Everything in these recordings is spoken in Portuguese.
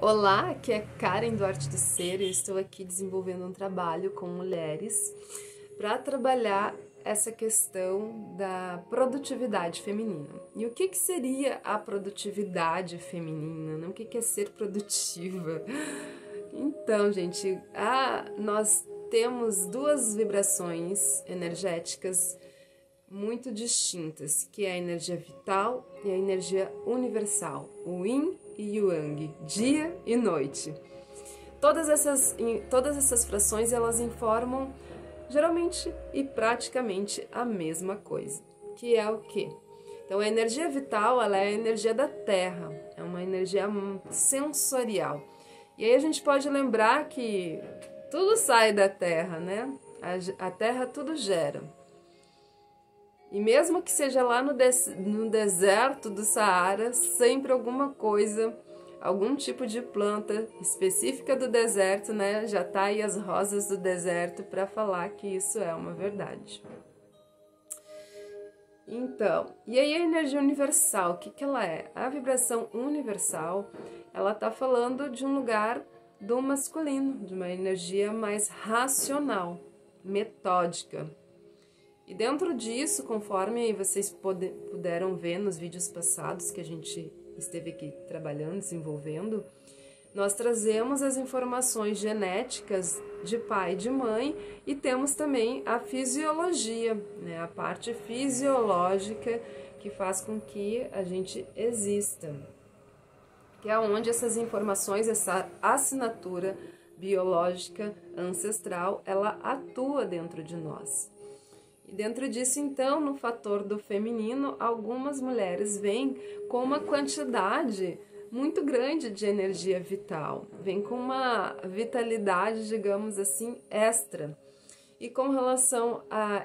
Olá, aqui é Karen do Arte do Ser e estou aqui desenvolvendo um trabalho com mulheres para trabalhar essa questão da produtividade feminina. E o que seria a produtividade feminina? Né? O que é ser produtiva? Então, gente, nós temos duas vibrações energéticas muito distintas, que é a energia vital e a energia universal, o Yin e o Yang, dia e noite. Todas essas frações, elas informam geralmente e praticamente a mesma coisa, que é o quê? Então, a energia vital, ela é a energia da Terra, é uma energia sensorial. E aí a gente pode lembrar que tudo sai da Terra, né? A Terra tudo gera. E mesmo que seja lá no deserto do Saara, sempre alguma coisa, algum tipo de planta específica do deserto, né? Já tá aí as rosas do deserto para falar que isso é uma verdade. Então, e aí a energia universal, o que ela é? A vibração universal, ela tá falando de um lugar do masculino, de uma energia mais racional, metódica. E dentro disso, conforme vocês puderam ver nos vídeos passados que a gente esteve aqui trabalhando, desenvolvendo, nós trazemos as informações genéticas de pai e de mãe e temos também a fisiologia, né? A parte fisiológica que faz com que a gente exista, que é onde essas informações, essa assinatura biológica ancestral, ela atua dentro de nós. E dentro disso, então, no fator do feminino, algumas mulheres vêm com uma quantidade muito grande de energia vital, vêm com uma vitalidade, digamos assim, extra. E com relação a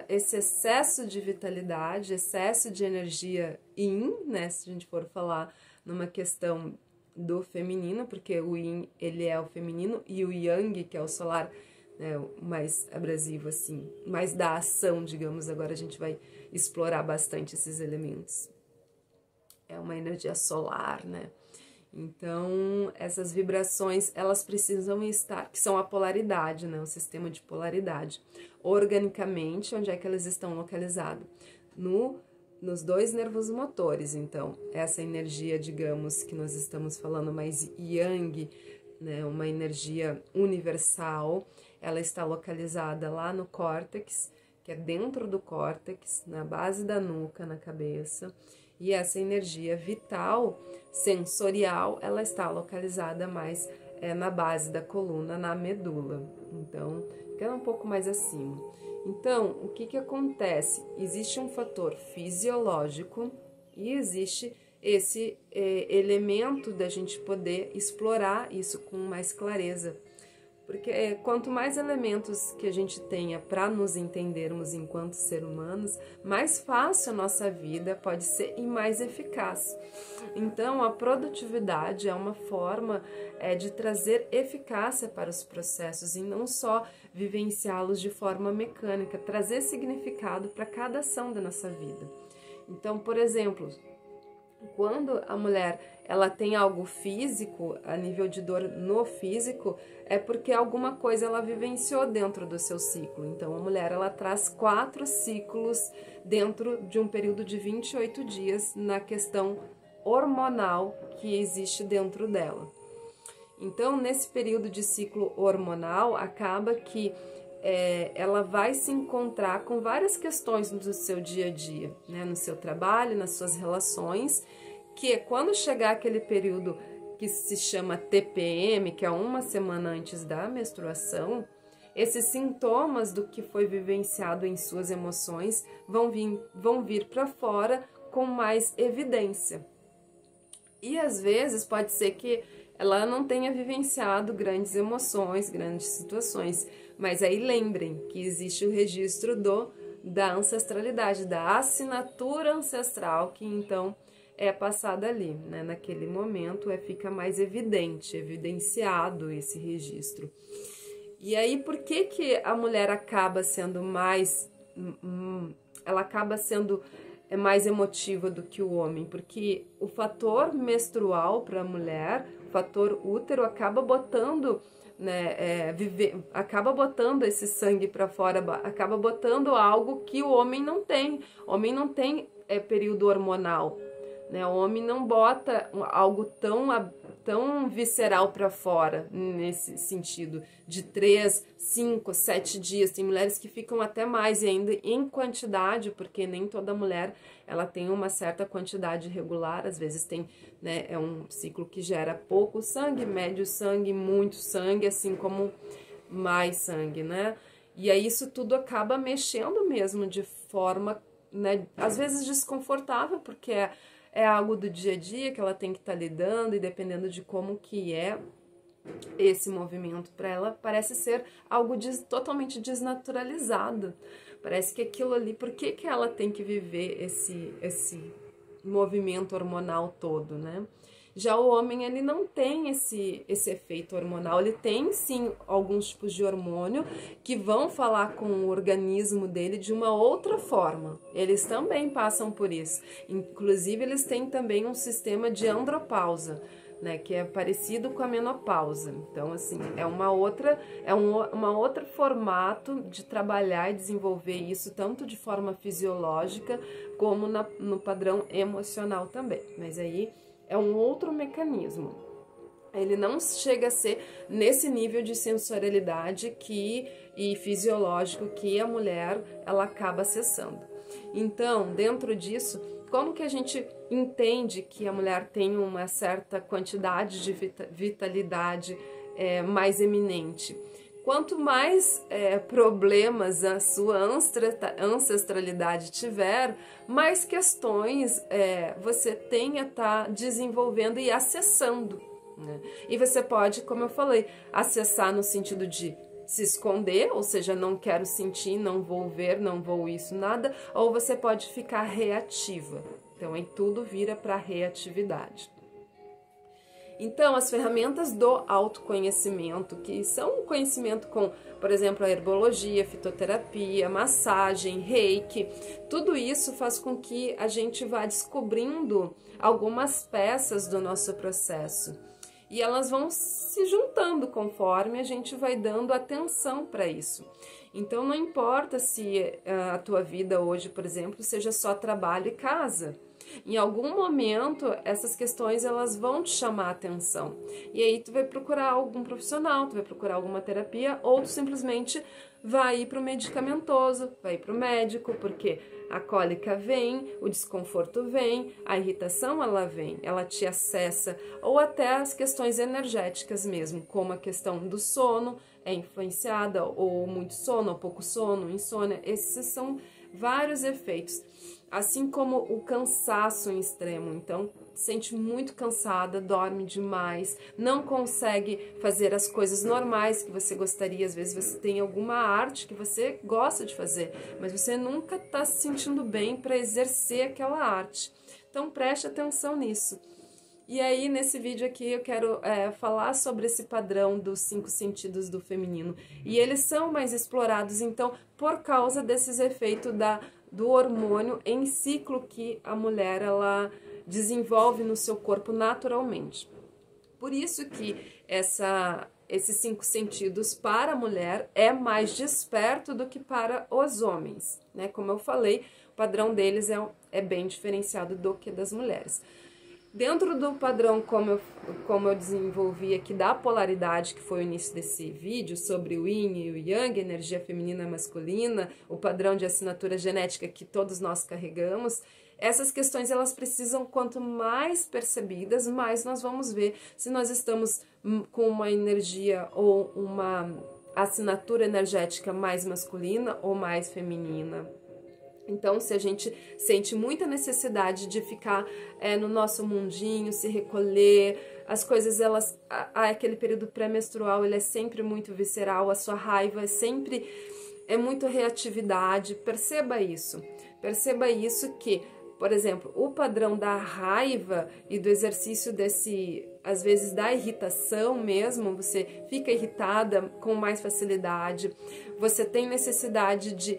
esse excesso de vitalidade, excesso de energia yin, né, se a gente for falar numa questão do feminino, porque o yin, ele é o feminino, e o yang, que é o solar, mais abrasivo, assim, mais da ação, digamos. Agora a gente vai explorar bastante esses elementos. É uma energia solar, né? Então, essas vibrações, elas precisam estar, que são a polaridade, né? O sistema de polaridade. Organicamente, onde é que elas estão localizadas? Nos dois nervos motores. Então, essa energia, digamos, que nós estamos falando mais yang, né? Uma energia universal, ela está localizada lá no córtex, que é dentro do córtex, na base da nuca, na cabeça. E essa energia vital, sensorial, ela está localizada mais na base da coluna, na medula. Então, fica um pouco mais acima. Então, o que acontece? Existe um fator fisiológico e existe esse elemento da gente poder explorar isso com mais clareza. Porque quanto mais elementos que a gente tenha para nos entendermos enquanto seres humanos, mais fácil a nossa vida pode ser e mais eficaz. Então, a produtividade é uma forma de trazer eficácia para os processos e não só vivenciá-los de forma mecânica, trazer significado para cada ação da nossa vida. Então, por exemplo, quando a mulher ela tem algo físico, a nível de dor no físico, é porque alguma coisa ela vivenciou dentro do seu ciclo. Então, a mulher ela traz 4 ciclos dentro de um período de 28 dias na questão hormonal que existe dentro dela. Então, nesse período de ciclo hormonal, acaba que ela vai se encontrar com várias questões no seu dia a dia, né? No seu trabalho, nas suas relações, que quando chegar aquele período que se chama TPM, que é uma semana antes da menstruação, esses sintomas do que foi vivenciado em suas emoções vão vir para fora com mais evidência. E às vezes pode ser que ela não tenha vivenciado grandes emoções, grandes situações, mas aí lembrem que existe o registro da ancestralidade, da assinatura ancestral, que então é passada ali, né? Naquele momento fica mais evidenciado esse registro. E aí, por que a mulher acaba sendo mais... ela acaba sendo é mais emotiva do que o homem, porque o fator menstrual para a mulher, o fator útero, acaba botando, né, acaba botando esse sangue para fora, acaba botando algo que o homem não tem. O homem não tem período hormonal, né? O homem não bota algo tão visceral para fora, nesse sentido, de 3, 5, 7 dias. Tem mulheres que ficam até mais, e ainda em quantidade, porque nem toda mulher ela tem uma certa quantidade regular. Às vezes tem, né, é um ciclo que gera pouco sangue, médio sangue, muito sangue, assim como mais sangue, né? E aí isso tudo acaba mexendo mesmo de forma, né, às vezes desconfortável, porque é algo do dia a dia que ela tem que estar lidando, e dependendo de como que é esse movimento para ela, parece ser algo totalmente desnaturalizado. Parece que aquilo ali, por que ela tem que viver esse movimento hormonal todo, né? Já o homem, ele não tem esse efeito hormonal. Ele tem, sim, alguns tipos de hormônio que vão falar com o organismo dele de uma outra forma. Eles também passam por isso. Inclusive, eles têm também um sistema de andropausa, né, que é parecido com a menopausa. Então, assim, é uma outra formato de trabalhar e desenvolver isso, tanto de forma fisiológica como no padrão emocional também. Mas aí é um outro mecanismo. Ele não chega a ser nesse nível de sensorialidade e fisiológico que a mulher ela acaba acessando. Então, dentro disso, como que a gente entende que a mulher tem uma certa quantidade de vitalidade mais eminente? Quanto mais problemas a sua ancestralidade tiver, mais questões você tem a estar desenvolvendo e acessando, né? E você pode, como eu falei, acessar no sentido de se esconder, ou seja, não quero sentir, não vou ver, não vou isso, nada, ou você pode ficar reativa. Então, aí tudo vira para reatividade. Então, as ferramentas do autoconhecimento, que são um conhecimento com, por exemplo, a herbologia, fitoterapia, massagem, reiki, tudo isso faz com que a gente vá descobrindo algumas peças do nosso processo. E elas vão se juntando conforme a gente vai dando atenção para isso. Então, não importa se a tua vida hoje, por exemplo, seja só trabalho e casa. Em algum momento, essas questões elas vão te chamar a atenção. E aí tu vai procurar algum profissional, tu vai procurar alguma terapia, ou tu simplesmente vai ir para o medicamentoso, vai ir para o médico, porque a cólica vem, o desconforto vem, a irritação ela vem, ela te acessa, ou até as questões energéticas mesmo, como a questão do sono é influenciada, ou muito sono, ou pouco sono, insônia. Esses são vários efeitos. Assim como o cansaço em extremo, então sente muito cansada, dorme demais, não consegue fazer as coisas normais que você gostaria. Às vezes você tem alguma arte que você gosta de fazer, mas você nunca está se sentindo bem para exercer aquela arte. Então preste atenção nisso. E aí nesse vídeo aqui eu quero falar sobre esse padrão dos 5 sentidos do feminino. E eles são mais explorados, então, por causa desses efeitos do hormônio em ciclo que a mulher ela desenvolve no seu corpo naturalmente. Por isso que esses 5 sentidos para a mulher é mais desperto do que para os homens, né? Como eu falei, o padrão deles é bem diferenciado do que das mulheres. Dentro do padrão, como eu desenvolvi aqui da polaridade, que foi o início desse vídeo, sobre o yin e o yang, energia feminina e masculina, o padrão de assinatura genética que todos nós carregamos, essas questões elas precisam, quanto mais percebidas, mais nós vamos ver se nós estamos com uma energia ou uma assinatura energética mais masculina ou mais feminina. Então, se a gente sente muita necessidade de ficar no nosso mundinho, se recolher, as coisas, aquele período pré-menstrual, ele é sempre muito visceral, a sua raiva é muito reatividade, perceba isso que, por exemplo, o padrão da raiva e do exercício às vezes da irritação mesmo, você fica irritada com mais facilidade, você tem necessidade de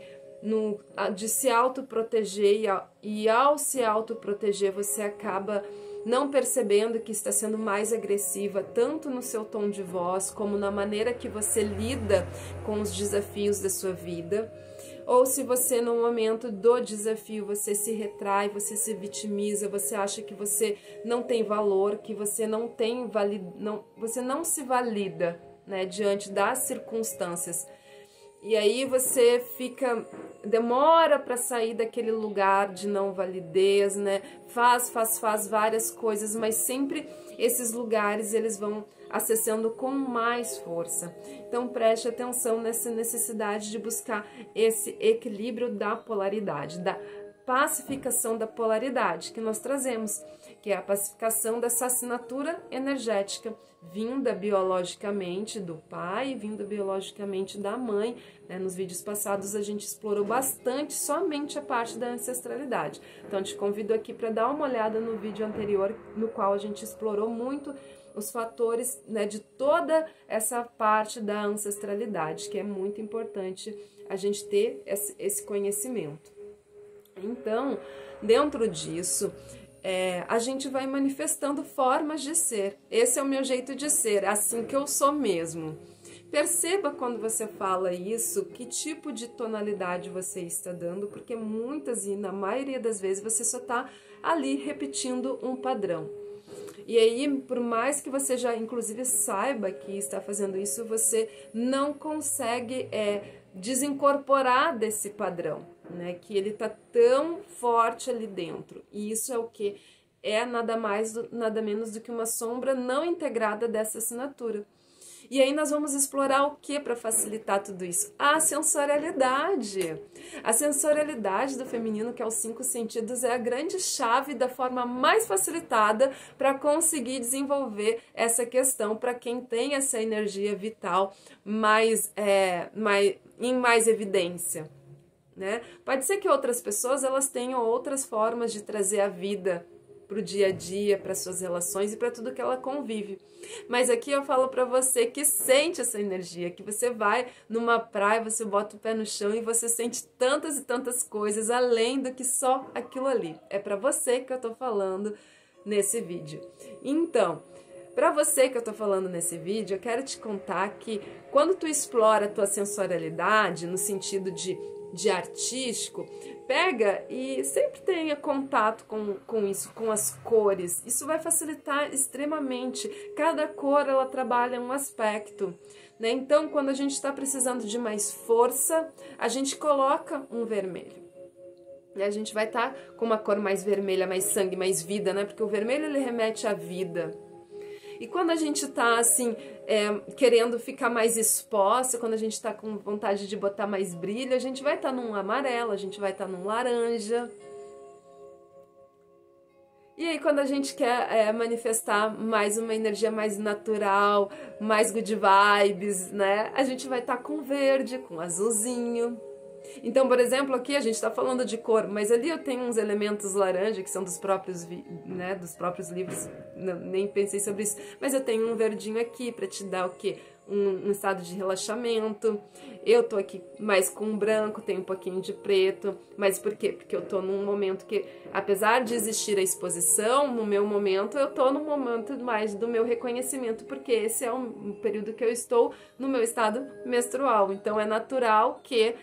de se autoproteger e ao se autoproteger você acaba não percebendo que está sendo mais agressiva, tanto no seu tom de voz, como na maneira que você lida com os desafios da sua vida. Ou se você, no momento do desafio, você se retrai, você se vitimiza, você acha que você não tem valor, que você você não se valida, né, diante das circunstâncias. E aí você demora para sair daquele lugar de não validez, né? Faz várias coisas, mas sempre esses lugares eles vão acessando com mais força. Então preste atenção nessa necessidade de buscar esse equilíbrio da polaridade, da pacificação da polaridade que nós trazemos, que é a pacificação dessa assinatura energética, vinda biologicamente do pai, vinda biologicamente da mãe. Né? Nos vídeos passados a gente explorou bastante somente a parte da ancestralidade. Então te convido aqui para dar uma olhada no vídeo anterior, no qual a gente explorou muito os fatores, né, de toda essa parte da ancestralidade, que é muito importante a gente ter esse conhecimento. Então, dentro disso, a gente vai manifestando formas de ser. Esse é o meu jeito de ser, assim que eu sou mesmo. Perceba quando você fala isso, que tipo de tonalidade você está dando, porque muitas e na maioria das vezes você só está ali repetindo um padrão. E aí, por mais que você já inclusive saiba que está fazendo isso, você não consegue desincorporar desse padrão, né? Que ele tá tão forte ali dentro. E isso é o que? É nada mais, nada menos do que uma sombra não integrada dessa assinatura. E aí nós vamos explorar o que para facilitar tudo isso? A sensorialidade. A sensorialidade do feminino, que é os 5 sentidos, é a grande chave da forma mais facilitada para conseguir desenvolver essa questão para quem tem essa energia vital em mais evidência. Né? Pode ser que outras pessoas elas tenham outras formas de trazer a vida para o dia a dia, para suas relações e para tudo que ela convive. Mas aqui eu falo para você que sente essa energia, que você vai numa praia, você bota o pé no chão e você sente tantas e tantas coisas além do que só aquilo ali. É para você que eu tô falando nesse vídeo. Então, para você que eu tô falando nesse vídeo, eu quero te contar que quando tu explora a tua sensorialidade no sentido de artístico, pega e sempre tenha contato com isso, com as cores. Isso vai facilitar extremamente. Cada cor, ela trabalha um aspecto, né? Então, quando a gente está precisando de mais força, a gente coloca um vermelho. E a gente vai estar com uma cor mais vermelha, mais sangue, mais vida, né? Porque o vermelho, ele remete à vida. E quando a gente tá assim, querendo ficar mais exposta, quando a gente tá com vontade de botar mais brilho, a gente vai estar num amarelo, a gente vai estar num laranja. E aí quando a gente quer manifestar mais uma energia mais natural, mais good vibes, né? A gente vai estar com verde, com azulzinho. Então, por exemplo, aqui a gente está falando de cor, mas ali eu tenho uns elementos laranja que são dos próprios, né, dos próprios livros, não, nem pensei sobre isso, mas eu tenho um verdinho aqui para te dar o quê? Um estado de relaxamento. Eu tô aqui mais com branco, tenho um pouquinho de preto, mas por quê? Porque eu tô num momento que, apesar de existir a exposição, no meu momento, eu tô num momento mais do meu reconhecimento, porque esse é um período que eu estou no meu estado menstrual, então é natural que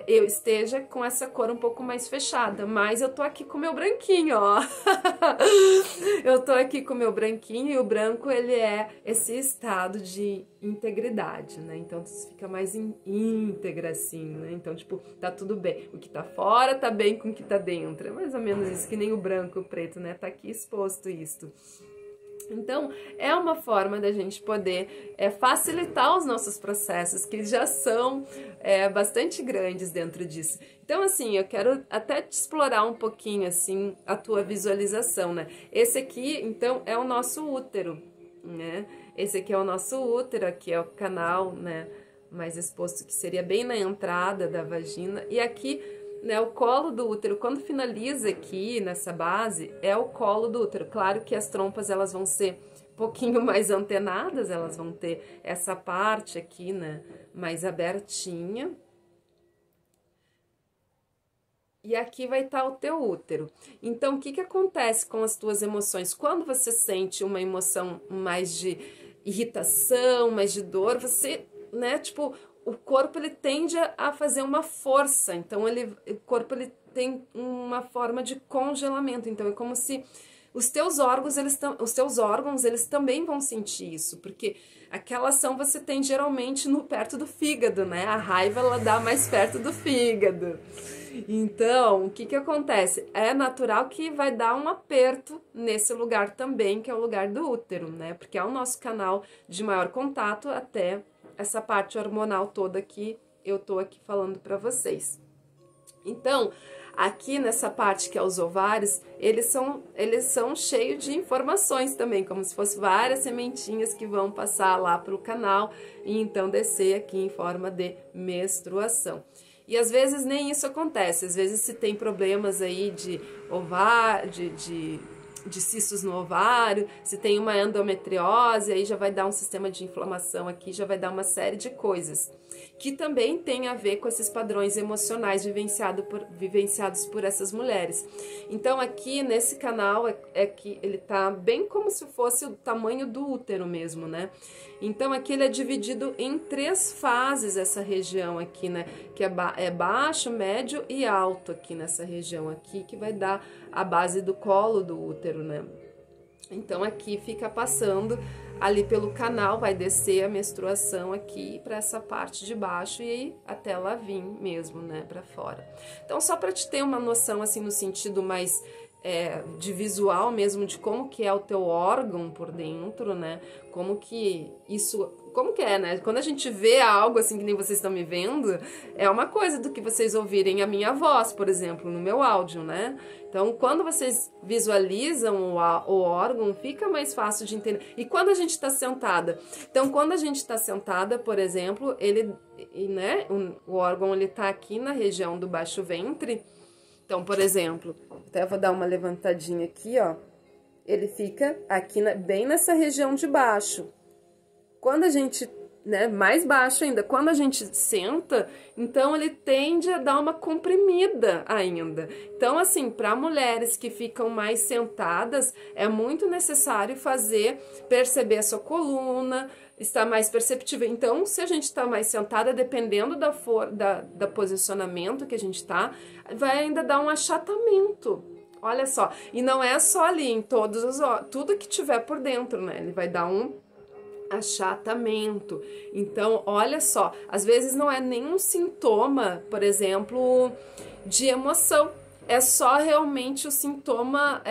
eu esteja com essa cor um pouco mais fechada, mas eu tô aqui com o meu branquinho, ó. Eu tô aqui com o meu branquinho e o branco, ele é esse estado de integridade, né? Então, você fica mais íntegra, assim, né? Então, tipo, tá tudo bem. O que tá fora tá bem com o que tá dentro. É mais ou menos isso, que nem o branco e o preto, né? Tá aqui exposto isto. Então, é uma forma da gente poder facilitar os nossos processos, que já são bastante grandes dentro disso. Então, assim, eu quero até te explorar um pouquinho, assim, a tua visualização, né? Esse aqui, então, é o nosso útero, né? Esse aqui é o nosso útero, aqui é o canal, né, mais exposto, que seria bem na entrada da vagina, e aqui, né, o colo do útero, quando finaliza aqui nessa base, é o colo do útero. Claro que as trompas, elas vão ser um pouquinho mais antenadas, elas vão ter essa parte aqui, né, mais abertinha. e aqui vai estar o teu útero. Então, o que que acontece com as tuas emoções? Quando você sente uma emoção mais de irritação, mais de dor, você, né, tipo, o corpo ele tende a fazer uma força. Então, o corpo ele tem uma forma de congelamento. Então, é como se os teus órgãos, eles também vão sentir isso, porque aquela ação você tem geralmente no perto do fígado, né? A raiva ela dá mais perto do fígado. Então, o que que acontece? É natural que vai dar um aperto nesse lugar também, que é o lugar do útero, né? Porque é o nosso canal de maior contato até essa parte hormonal toda que eu tô aqui falando para vocês. Então, aqui nessa parte que é os ovários, eles são cheios de informações também, como se fossem várias sementinhas que vão passar lá para o canal e então descer aqui em forma de menstruação. E às vezes nem isso acontece, às vezes se tem problemas aí de ovário, de cistos no ovário, se tem uma endometriose, aí já vai dar um sistema de inflamação aqui, já vai dar uma série de coisas, que também tem a ver com esses padrões emocionais vivenciados por essas mulheres. Então aqui nesse canal é que ele tá bem como se fosse o tamanho do útero mesmo, né? Então aqui ele é dividido em 3 fases, essa região aqui, né? Que é baixo, médio e alto aqui nessa região aqui, que vai dar a base do colo do útero, né? Então aqui fica passando ali pelo canal, vai descer a menstruação aqui para essa parte de baixo e aí até ela vir mesmo, né, para fora. Então só para te ter uma noção assim no sentido mais de visual mesmo, de como que é o teu órgão por dentro, né? Como que é, né? Quando a gente vê algo assim que nem vocês estão me vendo, é uma coisa do que vocês ouvirem a minha voz, por exemplo, no meu áudio, né? Então, quando vocês visualizam o órgão, fica mais fácil de entender. E quando a gente está sentada? Então, quando a gente está sentada, por exemplo, né? O órgão, ele tá aqui na região do baixo ventre. Então, por exemplo, até vou dar uma levantadinha aqui, ó. Ele fica aqui bem nessa região de baixo. Quando a gente, né, mais baixo ainda, quando a gente senta, então ele tende a dar uma comprimida ainda. Então, assim, para mulheres que ficam mais sentadas, é muito necessário perceber a sua coluna, estar mais perceptível. Então, se a gente está mais sentada, dependendo da posicionamento que a gente está, vai ainda dar um achatamento. Olha só, e não é só ali, em tudo que tiver por dentro, né? Ele vai dar um achatamento. Então, olha só, às vezes não é nenhum sintoma, por exemplo, de emoção. É só realmente o sintoma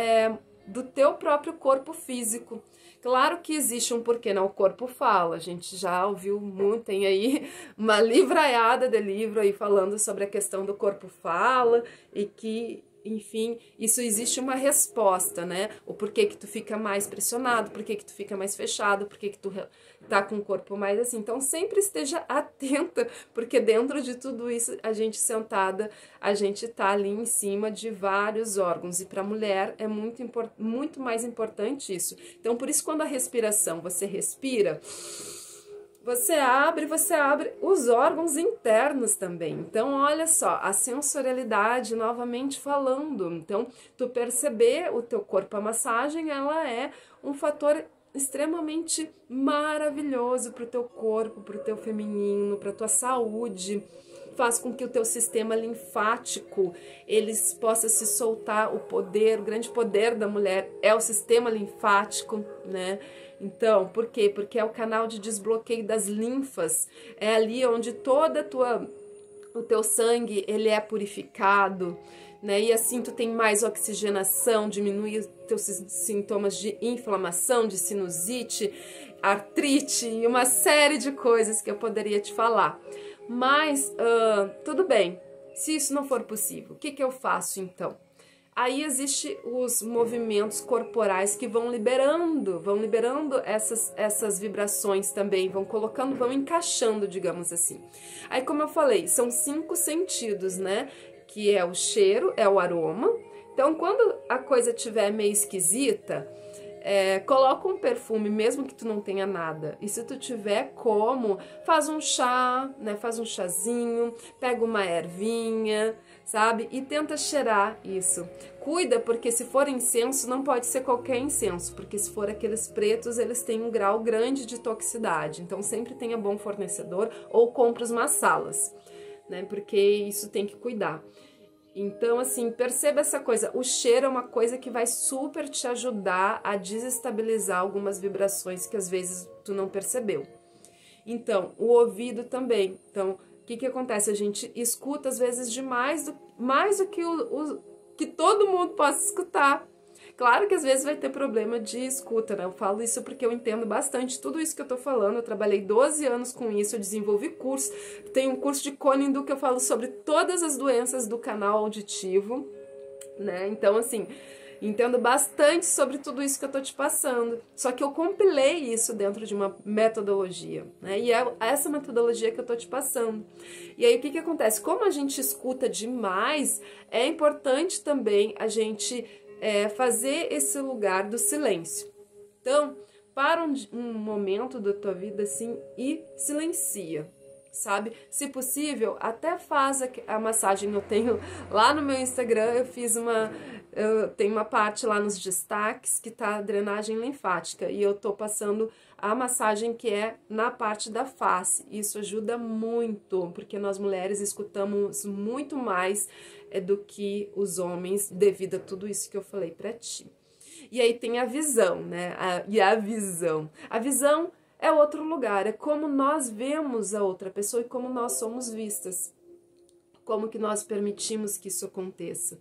do teu próprio corpo físico. Claro que existe um porquê, não? O corpo fala. A gente já ouviu muito, tem aí uma livraiada de livro aí falando sobre a questão do corpo fala e que, enfim, isso existe uma resposta, né? O porquê que tu fica mais pressionado, porquê que tu fica mais fechado, porquê que tu tá com o corpo mais assim. Então, sempre esteja atenta, porque dentro de tudo isso, a gente sentada, a gente tá ali em cima de vários órgãos. E para mulher é muito mais importante isso. Então, por isso, quando a respiração, você respira, você abre os órgãos internos também. Então, olha só, a sensorialidade, novamente falando. Então, tu perceber o teu corpo, a massagem, ela é um fator extremamente maravilhoso para o teu corpo, para o teu feminino, para a tua saúde. Faz com que o teu sistema linfático, eles possa se soltar. O grande poder da mulher é o sistema linfático, né? Então, por quê? Porque é o canal de desbloqueio das linfas, é ali onde o teu sangue, ele é purificado, né? E assim tu tem mais oxigenação, diminui os teus sintomas de inflamação, de sinusite, artrite e uma série de coisas que eu poderia te falar. Mas, tudo bem, se isso não for possível, o que eu faço então? Aí existem os movimentos corporais que vão liberando essas vibrações também, vão encaixando, digamos assim. Aí, como eu falei, são 5 sentidos, né? Que é o cheiro, é o aroma. Então, quando a coisa estiver meio esquisita, coloca um perfume, mesmo que tu não tenha nada. E se tu tiver como, faz um chá, né? Faz um chazinho, pega uma ervinha, sabe? E tenta cheirar isso. Cuida, porque se for incenso, não pode ser qualquer incenso, porque se for aqueles pretos, eles têm um grau grande de toxicidade. Então sempre tenha bom fornecedor ou compre os massalas, né? Porque isso tem que cuidar. Então, assim, perceba essa coisa. O cheiro é uma coisa que vai super te ajudar a desestabilizar algumas vibrações que às vezes tu não percebeu. Então, o ouvido também. Então, o que acontece? A gente escuta às vezes demais, mais do que que todo mundo possa escutar. Claro que às vezes vai ter problema de escuta, né? Eu falo isso porque eu entendo bastante tudo isso que eu tô falando. Eu trabalhei 12 anos com isso, eu desenvolvi curso. Tem um curso de Conindu que eu falo sobre todas as doenças do canal auditivo, né? Então, assim, entendo bastante sobre tudo isso que eu tô te passando. Só que eu compilei isso dentro de uma metodologia, né? E é essa metodologia que eu tô te passando. E aí, o que acontece? Como a gente escuta demais, é importante também a gente fazer esse lugar do silêncio. Então, para um momento da tua vida assim e silencia, sabe? Se possível, até faz a massagem. Eu tenho lá no meu Instagram, eu tenho uma parte lá nos destaques que tá a drenagem linfática e eu tô passando a massagem que é na parte da face. Isso ajuda muito, porque nós mulheres escutamos muito mais do que os homens devido a tudo isso que eu falei pra ti. E aí tem a visão, né? A visão. A visão é outro lugar, é como nós vemos a outra pessoa e como nós somos vistas. Como que nós permitimos que isso aconteça.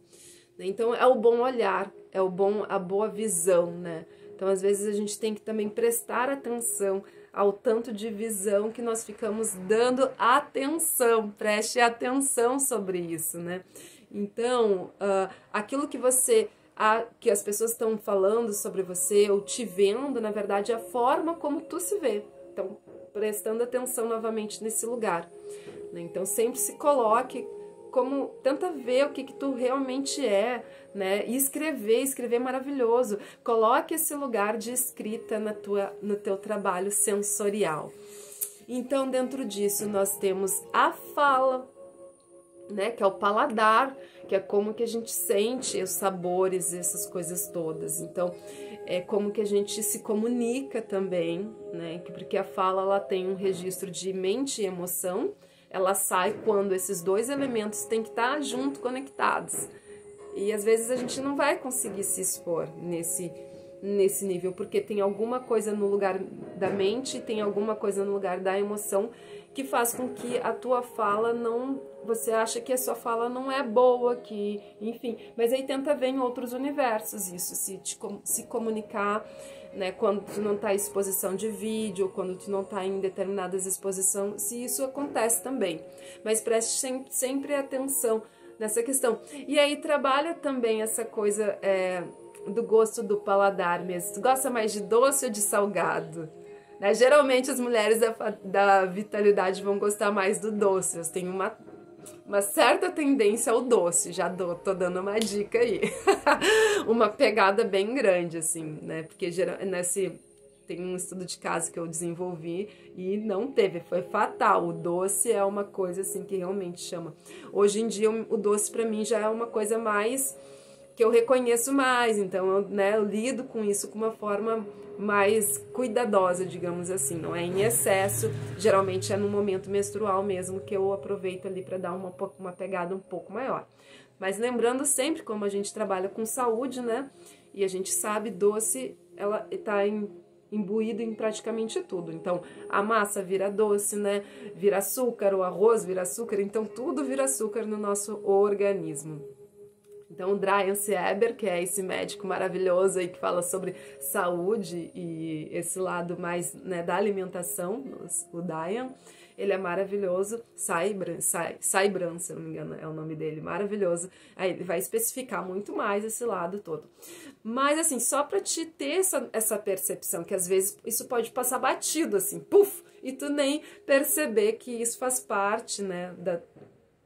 Então é o bom olhar, é a boa visão, né? Então às vezes a gente tem que também prestar atenção ao tanto de visão que nós ficamos dando atenção, preste atenção sobre isso, né? Então, aquilo que que as pessoas estão falando sobre você ou te vendo, na verdade, é a forma como tu se vê. Então, prestando atenção novamente nesse lugar, né? Então, sempre se coloque tenta ver o que tu realmente é, né? E escrever é maravilhoso. Coloque esse lugar de escrita no teu trabalho sensorial. Então, dentro disso, nós temos a fala, né, que é o paladar, que é como que a gente sente os sabores, essas coisas todas. Então, é como que a gente se comunica também, né, porque a fala ela tem um registro de mente e emoção, ela sai quando esses dois elementos têm que estar junto, conectados. E às vezes a gente não vai conseguir se expor nesse nível, porque tem alguma coisa no lugar da mente, tem alguma coisa no lugar da emoção que faz com que a tua fala você acha que a sua fala não é boa, enfim, mas aí tenta ver em outros universos isso, se comunicar, né, quando tu não tá em exposição de vídeo, quando tu não tá em determinadas exposições, se isso acontece também, mas preste sempre atenção nessa questão. E aí trabalha também essa coisa do gosto do paladar mesmo. Tu gosta mais de doce ou de salgado? Né? Geralmente as mulheres da vitalidade vão gostar mais do doce. Eu tenho uma certa tendência ao doce. Já tô dando uma dica aí. Uma pegada bem grande, assim, né? Porque tem um estudo de caso que eu desenvolvi e não teve, foi fatal. O doce é uma coisa assim que realmente chama. Hoje em dia o doce para mim já é uma coisa mais que eu reconheço mais, então eu lido com isso com uma forma mais cuidadosa, digamos assim, não é em excesso, geralmente é no momento menstrual mesmo que eu aproveito ali para dar uma pegada um pouco maior. Mas lembrando sempre, como a gente trabalha com saúde, né, e a gente sabe, doce, ela está imbuído em praticamente tudo. Então, a massa vira doce, né? Vira açúcar, o arroz vira açúcar, então tudo vira açúcar no nosso organismo. Então, o Dryan Sieber, que é esse médico maravilhoso aí que fala sobre saúde e esse lado mais, né, da alimentação, o Dryan, ele é maravilhoso, Saibran, se eu não me engano é o nome dele, maravilhoso. Aí ele vai especificar muito mais esse lado todo. Mas assim, só para te ter essa percepção, que às vezes isso pode passar batido assim, puf, e tu nem perceber que isso faz parte, né,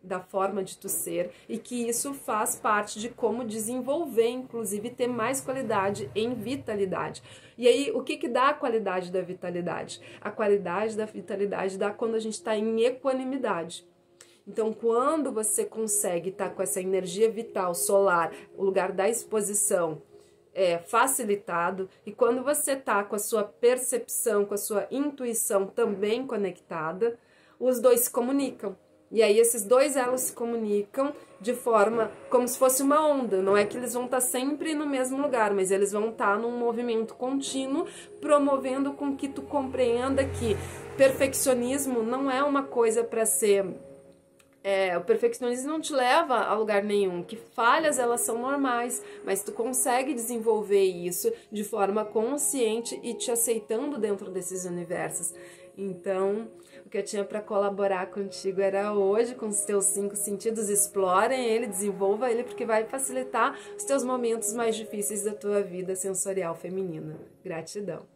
da forma de tu ser, e que isso faz parte de como desenvolver, inclusive ter mais qualidade em vitalidade. E aí, o que dá a qualidade da vitalidade? A qualidade da vitalidade dá quando a gente está em equanimidade. Então, quando você consegue estar com essa energia vital solar, o lugar da exposição facilitado, e quando você está com a sua percepção, com a sua intuição também conectada, os dois se comunicam. E aí esses dois elos se comunicam de forma como se fosse uma onda. Não é que eles vão estar sempre no mesmo lugar, mas eles vão estar num movimento contínuo, promovendo com que tu compreenda que perfeccionismo não é uma coisa para ser... o perfeccionismo não te leva a lugar nenhum, que falhas elas são normais, mas tu consegue desenvolver isso de forma consciente e te aceitando dentro desses universos. Então, o que eu tinha para colaborar contigo era hoje, com os teus 5 sentidos, explorem ele, desenvolva ele, porque vai facilitar os teus momentos mais difíceis da tua vida sensorial feminina. Gratidão.